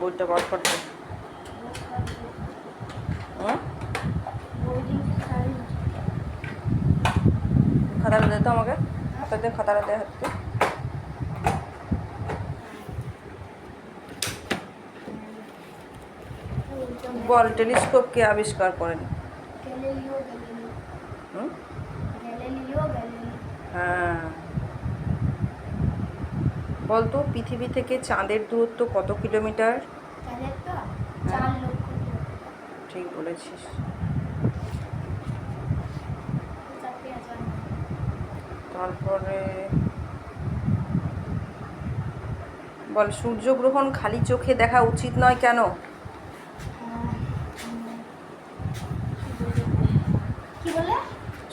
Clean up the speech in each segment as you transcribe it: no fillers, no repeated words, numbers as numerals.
বইটা বার করতে। খাতাটা দে তো আমাকে, খাতাটা দে হাতে। বল, টেলিস্কোপ কে আবিষ্কার করেন? হ্যাঁ, বলতো পৃথিবী থেকে চাঁদের দূরত্ব কত কিলোমিটার? ঠিক বলেছিস। তারপরে বল, সূর্যগ্রহণ খালি চোখে দেখা উচিত নয় কেন?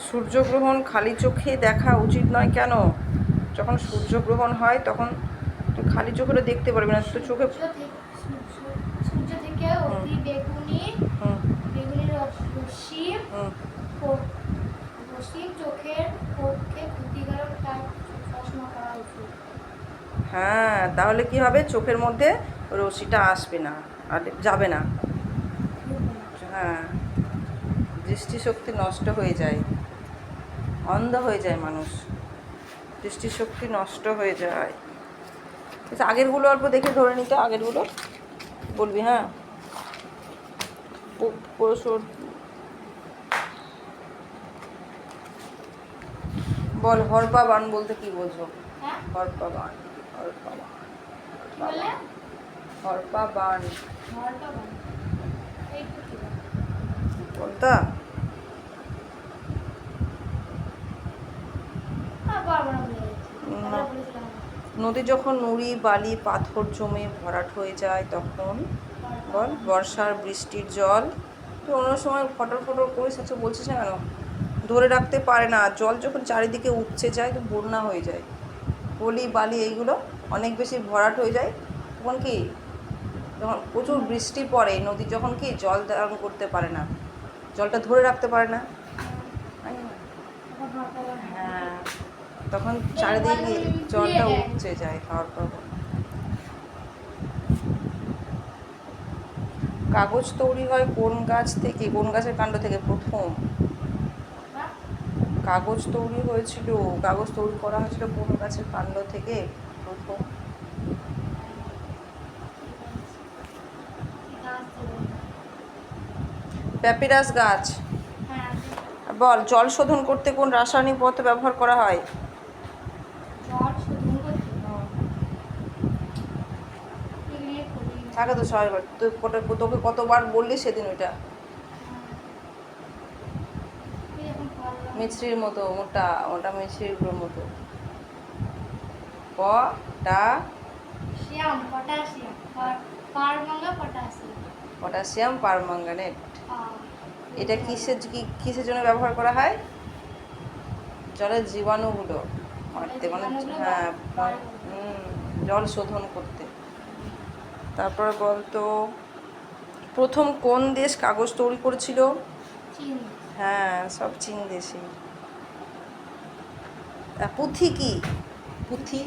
সূর্যগ্রহণ খালি চোখে দেখা উচিত নয় কেন? যখন সূর্যগ্রহণ হয় তখন তুই খালি চোখে দেখতে পারবি না, তো চোখে সূর্য থেকে অতি বেগুনি রশ্মি চোখের পক্ষে ক্ষতিকারক, তাই চশমা পরা উচিত। হ্যাঁ, তাহলে কি হবে? চোখের মধ্যে রশ্মিটা আসবে না, আর যাবে না। হ্যাঁ, দৃষ্টিশক্তি নষ্ট হয়ে যায়, অন্ধ হয়ে যায় মানুষ, দৃষ্টিশক্তি নষ্ট হয়ে যায়। আগেরগুলো অল্প দেখে ধরে নিতে, আগেরগুলো বলবি। হ্যাঁ, বল, হরপা বান বলতে কি বোঝো? হরপা বান, হরপা বান, হরপা বান বলতা? নদী যখন নুড়ি বালি পাথর জমে ভরাট হয়ে যায় তখন বল, বর্ষার বৃষ্টির জল। তুই অন্য সময় ফটর ফটর করিস, আচ্ছা বলছিস না কেন? ধরে রাখতে পারে না, জল যখন চারিদিকে উপচে যায় তো বন্যা হয়ে যায়, পলি বালি এইগুলো অনেক বেশি ভরাট হয়ে যায়। তখন কি, যখন প্রচুর বৃষ্টি পড়ে, নদী যখন কি জল ধারণ করতে পারে না, জলটা ধরে রাখতে পারে না। হ্যাঁ, তখন চারিদিকে জলটা উপচে যায়, খাওয়ার পর। কাগজ তৈরি হয় কোন গাছ থেকে, কোন গাছের কাণ্ড থেকে প্রথম? কাগজ তৈরি হয়েছিল, কাগজ তৈরি করা হয়েছিল কোন গাছের কাণ্ড থেকে প্রথম? প্যাপিরাস গাছ। বল, জল শোধন করতে কোন রাসায়নিক পদার্থ ব্যবহার করা হয়? থাকে তো সবাই, তোকে কতবার বললি সেদিন ওইটা। মিছরির মতো মোটা, ওটা মিছরির মতো। Potassium permanganate. এটা কিসের জন্য ব্যবহার করা হয়? জলের জীবাণুগুলো মারতে, মানে হ্যাঁ, জল শোধন করতে। তারপর বলতো, প্রথম কোন দেশ কাগজ তৈরি করেছিল? হ্যাঁ, সব চীন দেশে। পুঁথি কি? পুঁথি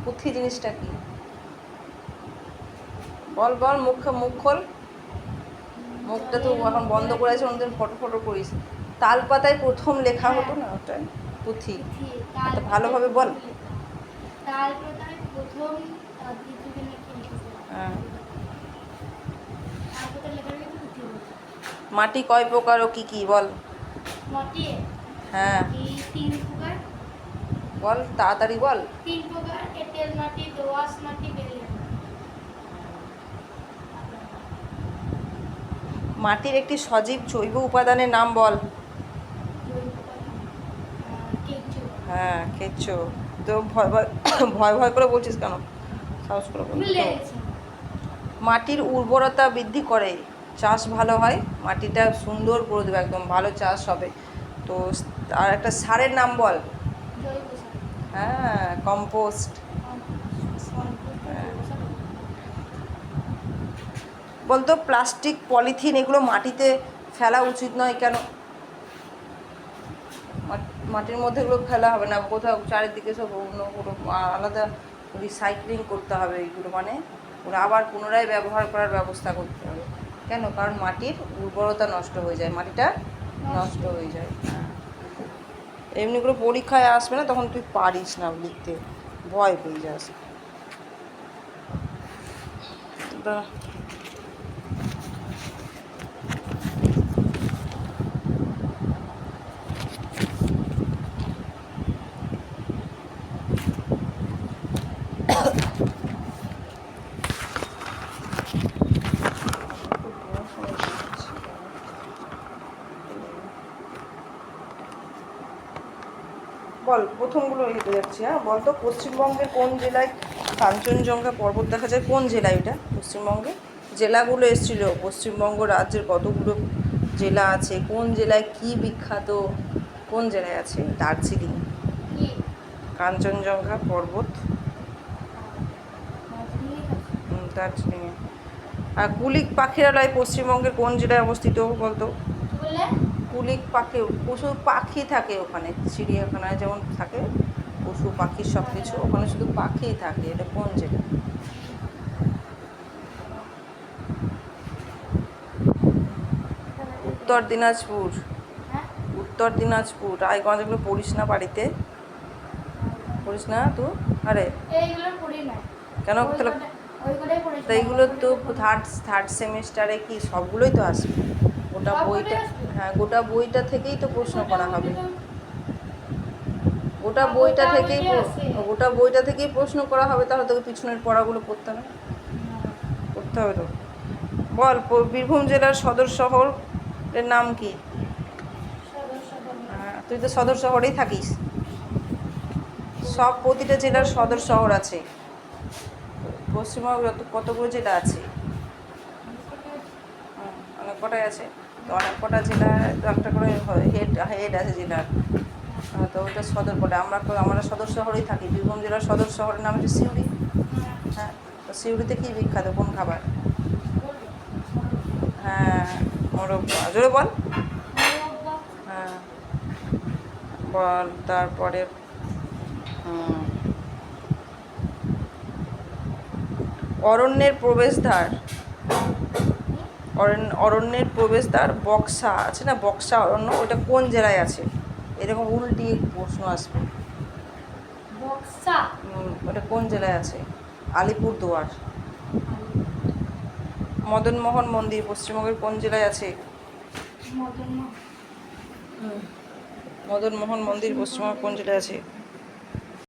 পুঁথি জিনিসটা কি? বল বল, মুখ খোল। মুখটা তো এখন বন্ধ করে আছে, অন্যদিন ফটো ফটো করিস। তাল পাতায় প্রথম লেখা হতো না ওটাই পুঁথি। ভালোভাবে বল। হ্যাঁ। মাটি কয় প্রকার ও কি কি বল? হ্যাঁ, বল তাড়াতাড়ি বল। মাটির একটি সজীব জৈব উপাদানের নাম বল। হ্যাঁ, কেঁচো। তো ভয় ভয় ভয় ভয় করে বলছিস কেন? সাহস করে বল। মাটির উর্বরতা বৃদ্ধি করে, চাষ ভালো হয়, মাটিটা সুন্দর করে দেবে, একদম ভালো চাষ হবে। তো আর একটা সারের নাম বল। হ্যাঁ, কম্পোস্ট। বলতো, প্লাস্টিক পলিথিন এগুলো মাটিতে ফেলা উচিত নয় কেন? মাটির মধ্যে এগুলো ফেলা হবে না, কোথাও চারিদিকে সব অন্য কোনো আলাদা রিসাইক্লিং করতে হবে এইগুলো, মানে ওরা আবার পুনরায় ব্যবহার করার ব্যবস্থা করতে হবে। কেন? কারণ মাটির উর্বরতা নষ্ট হয়ে যায়, মাটিটা নষ্ট হয়ে যায়। হ্যাঁ, এমনি করে পরীক্ষায় আসবে না, তখন তুই পারিস না লিখতে, ভয় পেয়ে যাস। দাঁড়া। বল, প্রথমগুলো হেঁটে যাচ্ছি। হ্যাঁ, বল তো, পশ্চিমবঙ্গের কোন জেলায় কাঞ্চনজঙ্ঘা পর্বত দেখা যায়? কোন জেলায় এটা পশ্চিমবঙ্গে? জেলাগুলো এসেছিল, পশ্চিমবঙ্গ রাজ্যের কতগুলো জেলা আছে, কোন জেলায় কি বিখ্যাত, কোন জেলায় আছে? দার্জিলিং, কি কাঞ্চনজঙ্ঘা পর্বত দার্জিলিংয়ে। আর কুলিক পাখিরালয় পশ্চিমবঙ্গের কোন জেলায় অবস্থিত বলতো? কি বললে? কুলিক পাখি, পশু পাখি থাকে ওখানে, চিড়িয়াখানায় যেমন থাকে পশু পাখি সব কিছু, ওখানে শুধু পাখিই থাকে। এটা কোন জেলা? উত্তর দিনাজপুর। হ্যাঁ, উত্তর দিনাজপুর। রায়গঞ্জ, এগুলো পড়িস না বাড়িতে? পড়িস না তুই? আরে এইগুলো পড়ি না। কেন? তাহলে ওইগুলোই পড়েছি। তো এইগুলো তো থার্ড সেমিস্টারে কি সবগুলোই তো আসবে, গোটা বইটা। হ্যাঁ, গোটা বইটা থেকেই তো প্রশ্ন করা হবে, গোটা বইটা থেকেই গোটা বইটা থেকেই প্রশ্ন করা হবে। তাহলে তোকে পিছনের পড়াগুলো পড়তে হবে, পড়তে হবে তো। বল, বীরভূম জেলার সদর শহরের নাম কি? তুই তো সদর শহরেই থাকিস। সব প্রতিটা জেলার সদর শহর আছে। পশ্চিমবঙ্গে কতগুলো জেলা আছে? অনেক কটাই আছে তো, অনেক কটা জেলা, তো একটা করে হেড আছে জেলার। তো ওইটা সদর বলে। আমরা সদর শহরেই থাকি। বীরভূম জেলার সদর শহরের নাম হচ্ছে সিউড়ি। হ্যাঁ, তো সিউড়িতে কী বিখ্যাত, কোন খাবার? হ্যাঁ, মোরব্বা। জোরে বল। হ্যাঁ, বল তারপরে। অরণ্যের প্রবেশদ্বার, অরণ্যের প্রবেশদ্বার বক্সা আছে না, বক্সা অরণ্য, ওটা কোন জেলায় আছে? এরকম উল্টিয়ে প্রশ্ন আসবে। ওটা কোন জেলায় আছে? আলিপুরদুয়ার। মদনমোহন মন্দির পশ্চিমবঙ্গের কোন জেলায় আছে? মদনমোহন মন্দির পশ্চিমবঙ্গের কোন জেলায় আছে?